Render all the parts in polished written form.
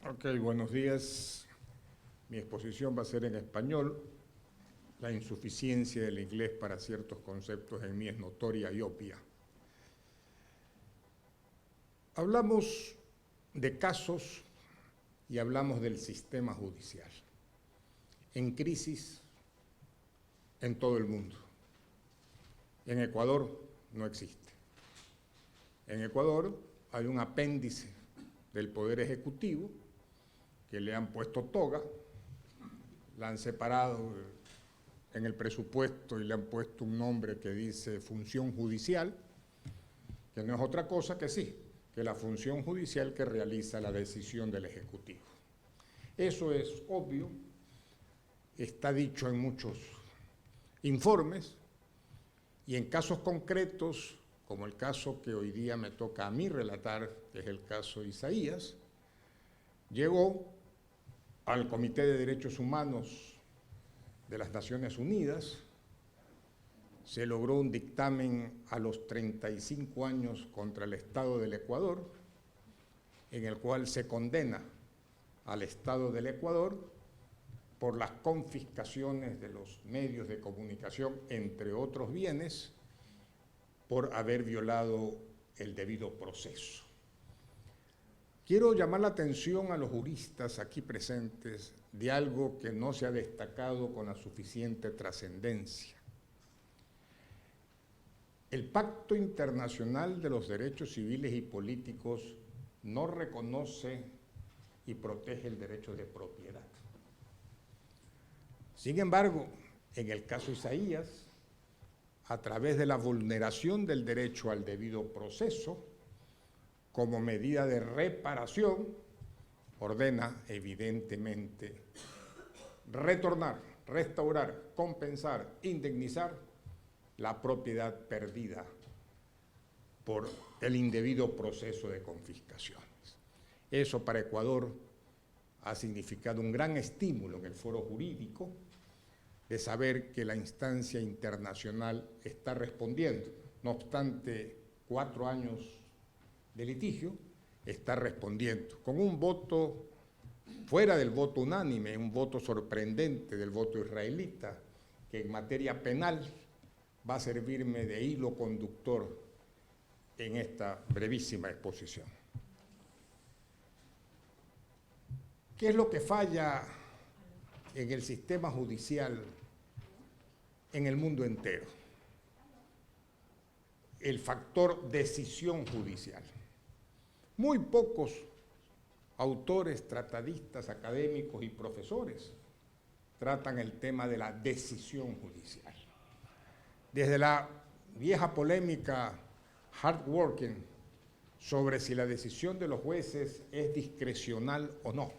Ok, buenos días. Mi exposición va a ser en español. La insuficiencia del inglés para ciertos conceptos en mí es notoria y obvia. Hablamos de casos y hablamos del sistema judicial en crisis en todo el mundo. En Ecuador no existe. En Ecuador hay un apéndice del Poder Ejecutivo que le han puesto toga, la han separado en el presupuesto y le han puesto un nombre que dice función judicial, que no es otra cosa que sí, que la función judicial que realiza la decisión del Ejecutivo. Eso es obvio, está dicho en muchos informes y en casos concretos, como el caso que hoy día me toca a mí relatar, que es el caso Isaías, llegó al Comité de Derechos Humanos de las Naciones Unidas, se logró un dictamen a los 35 años contra el Estado del Ecuador, en el cual se condena al Estado del Ecuador por las confiscaciones de los medios de comunicación, entre otros bienes, por haber violado el debido proceso. Quiero llamar la atención a los juristas aquí presentes de algo que no se ha destacado con la suficiente trascendencia. El Pacto Internacional de los Derechos Civiles y Políticos no reconoce y protege el derecho de propiedad. Sin embargo, en el caso Isaías, a través de la vulneración del derecho al debido proceso, como medida de reparación, ordena evidentemente retornar, restaurar, compensar, indemnizar la propiedad perdida por el indebido proceso de confiscaciones. Eso para Ecuador ha significado un gran estímulo en el foro jurídico de saber que la instancia internacional está respondiendo. No obstante 4 años de litigio, está respondiendo con un voto fuera del voto unánime, un voto sorprendente del voto israelita, que en materia penal va a servirme de hilo conductor en esta brevísima exposición. ¿Qué es lo que falla en el sistema judicial en el mundo entero? El factor decisión judicial. Muy pocos autores, tratadistas, académicos y profesores tratan el tema de la decisión judicial. Desde la vieja polémica hardworking sobre si la decisión de los jueces es discrecional o no,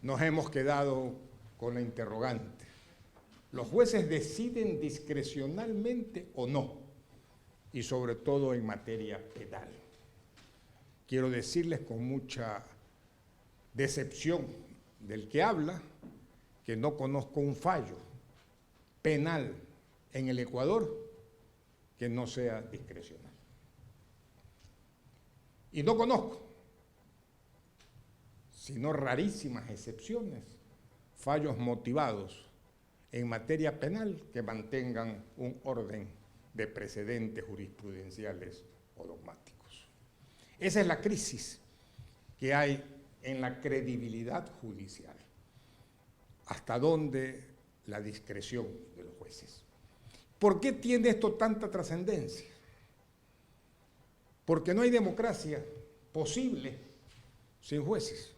nos hemos quedado con la interrogante. ¿Los jueces deciden discrecionalmente o no? Y sobre todo en materia penal. Quiero decirles con mucha decepción del que habla que no conozco un fallo penal en el Ecuador que no sea discrecional. Y no conozco, sino rarísimas excepciones, fallos motivados en materia penal que mantengan un orden de precedentes jurisprudenciales o dogmáticos. Esa es la crisis que hay en la credibilidad judicial. ¿Hasta dónde la discreción de los jueces? ¿Por qué tiene esto tanta trascendencia? Porque no hay democracia posible sin jueces.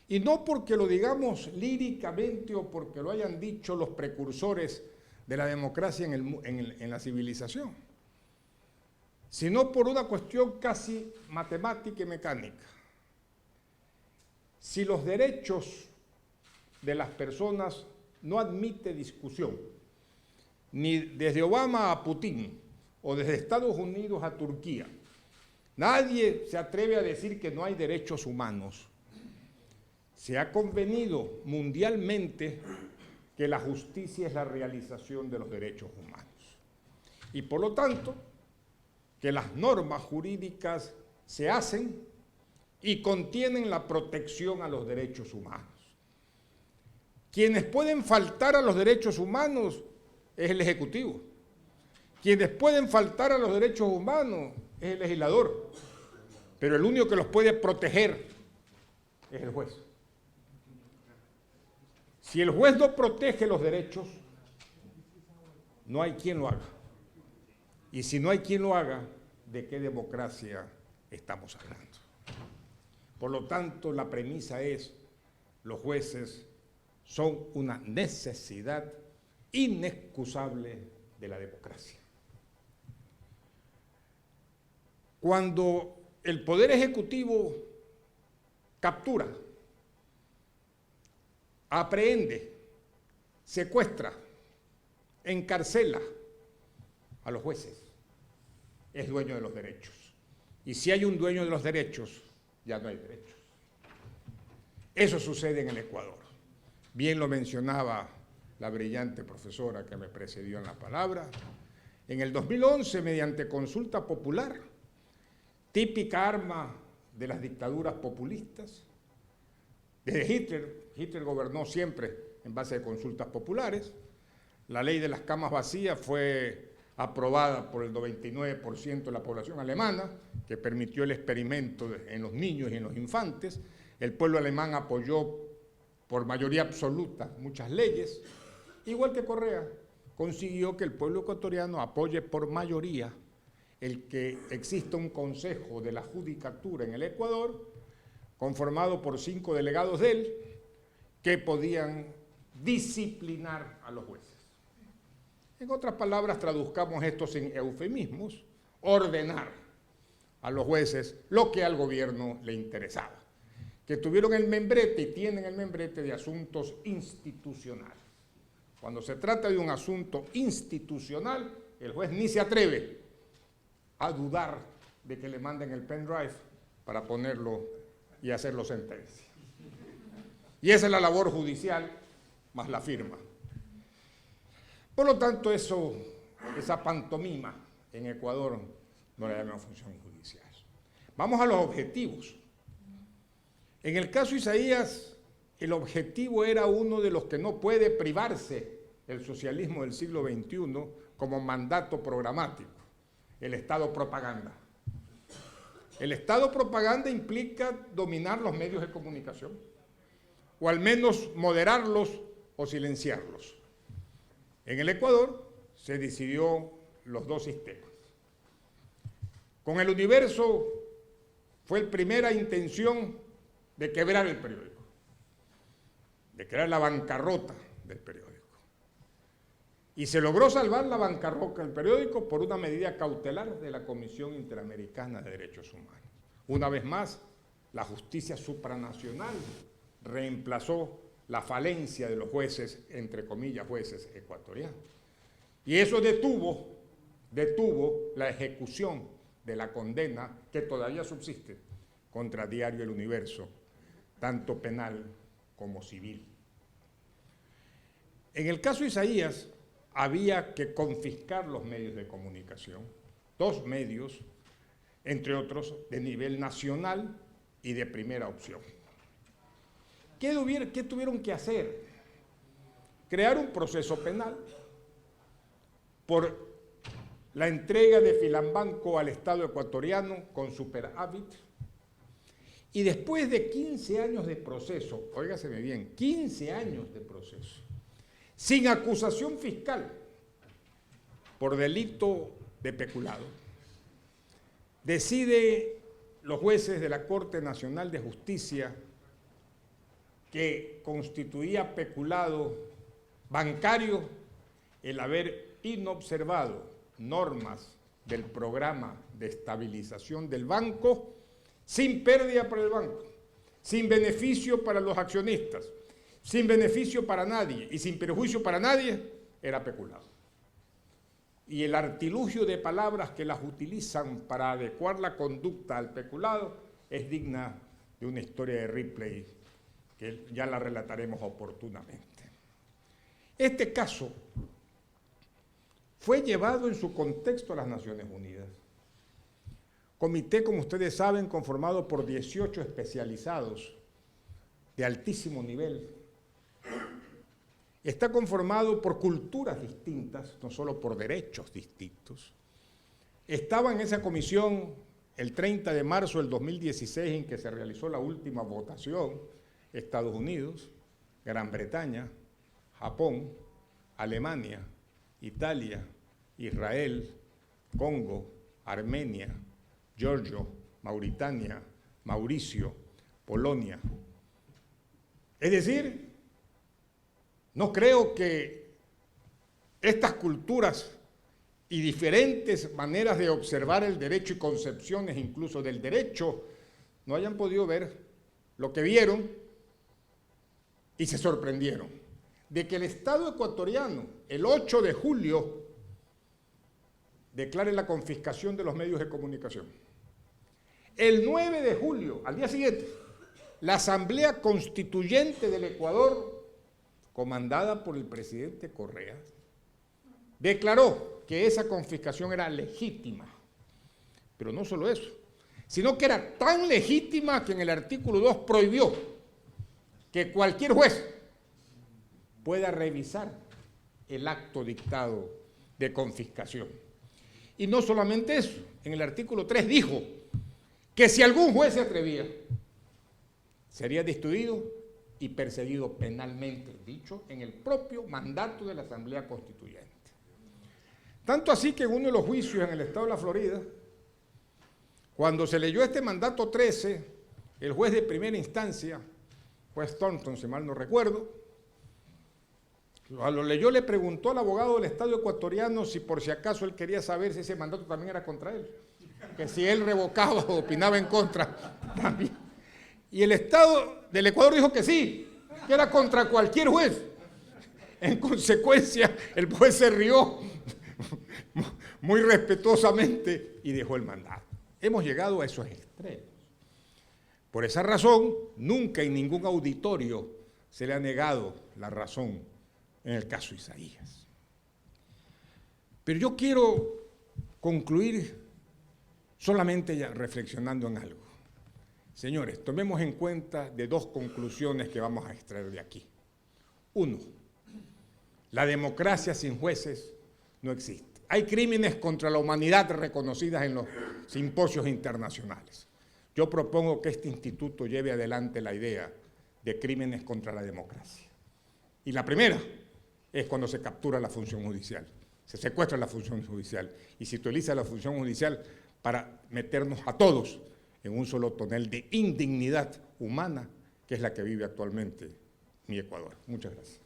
Y no porque lo digamos líricamente o porque lo hayan dicho los precursores de la democracia en la civilización, sino por una cuestión casi matemática y mecánica. Si los derechos de las personas no admite discusión, ni desde Obama a Putin o desde Estados Unidos a Turquía, nadie se atreve a decir que no hay derechos humanos. Se ha convenido mundialmente que la justicia es la realización de los derechos humanos. Y por lo tanto, que las normas jurídicas se hacen y contienen la protección a los derechos humanos. Quienes pueden faltar a los derechos humanos es el Ejecutivo. Quienes pueden faltar a los derechos humanos es el legislador. Pero el único que los puede proteger es el juez. Si el juez no protege los derechos, no hay quien lo haga. Y si no hay quien lo haga, ¿de qué democracia estamos hablando? Por lo tanto, la premisa es: los jueces son una necesidad inexcusable de la democracia. Cuando el Poder Ejecutivo captura, aprehende, secuestra, encarcela a los jueces, es dueño de los derechos. Y si hay un dueño de los derechos, ya no hay derechos. Eso sucede en el Ecuador. Bien lo mencionaba la brillante profesora que me precedió en la palabra. En el 2011, mediante consulta popular, típica arma de las dictaduras populistas, desde Hitler gobernó siempre en base a consultas populares. La ley de las camas vacías fue aprobada por el 99% de la población alemana, que permitió el experimento en los niños y en los infantes. El pueblo alemán apoyó por mayoría absoluta muchas leyes, igual que Correa consiguió que el pueblo ecuatoriano apoye por mayoría el que exista un consejo de la judicatura en el Ecuador, conformado por 5 delegados de él, que podían disciplinar a los jueces. En otras palabras, traduzcamos esto en eufemismos: ordenar a los jueces lo que al gobierno le interesaba, que tuvieron el membrete y tienen el membrete de asuntos institucionales. Cuando se trata de un asunto institucional, el juez ni se atreve a dudar de que le manden el pendrive para ponerlo y hacerlo sentencia. Y esa es la labor judicial más la firma. Por lo tanto, esa pantomima en Ecuador no la llaman función judicial. Vamos a los objetivos. En el caso Isaías, el objetivo era uno de los que no puede privarse el socialismo del siglo XXI como mandato programático: el Estado propaganda. El Estado propaganda implica dominar los medios de comunicación, o al menos moderarlos o silenciarlos. En el Ecuador se decidió los dos sistemas. Con El Universo fue la primera intención de quebrar el periódico, de crear la bancarrota del periódico. Y se logró salvar la bancarrota del periódico por una medida cautelar de la Comisión Interamericana de Derechos Humanos. Una vez más, la justicia supranacional reemplazó la falencia de los jueces, entre comillas, jueces ecuatorianos. Y eso detuvo la ejecución de la condena que todavía subsiste contra Diario El Universo, tanto penal como civil. En el caso Isaías, había que confiscar los medios de comunicación, 2 medios, entre otros, de nivel nacional y de primera opción. ¿Qué tuvieron que hacer? Crear un proceso penal por la entrega de Filambanco al Estado ecuatoriano con superávit, y después de 15 años de proceso, óigaseme bien, 15 años de proceso, sin acusación fiscal por delito de peculado, decide los jueces de la Corte Nacional de Justicia que constituía peculado bancario el haber inobservado normas del programa de estabilización del banco, sin pérdida para el banco, sin beneficio para los accionistas, sin beneficio para nadie y sin perjuicio para nadie, era peculado. Y el artilugio de palabras que las utilizan para adecuar la conducta al peculado es digna de una historia de Ripley que ya la relataremos oportunamente. Este caso fue llevado en su contexto a las Naciones Unidas Comité, como ustedes saben, conformado por 18 especializados de altísimo nivel. Está conformado por culturas distintas, no solo por derechos distintos. Estaba en esa comisión el 30 de marzo del 2016, en que se realizó la última votación, Estados Unidos, Gran Bretaña, Japón, Alemania, Italia, Israel, Congo, Armenia, Georgia, Mauritania, Mauricio, Polonia. Es decir, no creo que estas culturas y diferentes maneras de observar el derecho y concepciones incluso del derecho no hayan podido ver lo que vieron y se sorprendieron de que el Estado ecuatoriano, el 8 de julio, declare la confiscación de los medios de comunicación. El 9 de julio, al día siguiente, la Asamblea Constituyente del Ecuador, comandada por el presidente Correa, declaró que esa confiscación era legítima. Pero no solo eso, sino que era tan legítima que en el artículo 2 prohibió que cualquier juez pueda revisar el acto dictado de confiscación. Y no solamente eso, en el artículo 3 dijo que si algún juez se atrevía, sería destituido y perseguido penalmente, dicho en el propio mandato de la Asamblea Constituyente. Tanto así que en uno de los juicios en el estado de la Florida, cuando se leyó este mandato 13, el juez de primera instancia, juez Thornton, si mal no recuerdo, lo leyó, le preguntó al abogado del Estado ecuatoriano si por si acaso él quería saber si ese mandato también era contra él, que si él revocaba o opinaba en contra también. Y el Estado del Ecuador dijo que sí, que era contra cualquier juez. En consecuencia, el juez se rió muy respetuosamente y dejó el mandato. Hemos llegado a esos extremos. Por esa razón, nunca en ningún auditorio se le ha negado la razón en el caso Isaías. Pero yo quiero concluir solamente ya reflexionando en algo. Señores, tomemos en cuenta de dos conclusiones que vamos a extraer de aquí. Uno, la democracia sin jueces no existe. Hay crímenes contra la humanidad reconocidas en los simposios internacionales. Yo propongo que este instituto lleve adelante la idea de crímenes contra la democracia. Y la primera es cuando se captura la función judicial, se secuestra la función judicial y se utiliza la función judicial para meternos a todos en un solo tonel de indignidad humana, que es la que vive actualmente mi Ecuador. Muchas gracias.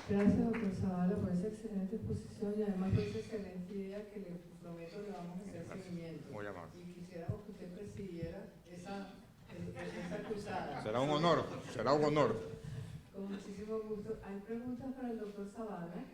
Gracias, doctor Zavala, por esa excelente exposición y además por esa excelente idea que le prometo le vamos a hacer seguimiento. Muy amable. Y quisiéramos que usted presidiera esa cruzada. Será un honor, será un honor. Con muchísimo gusto. ¿Hay preguntas para el doctor Zavala?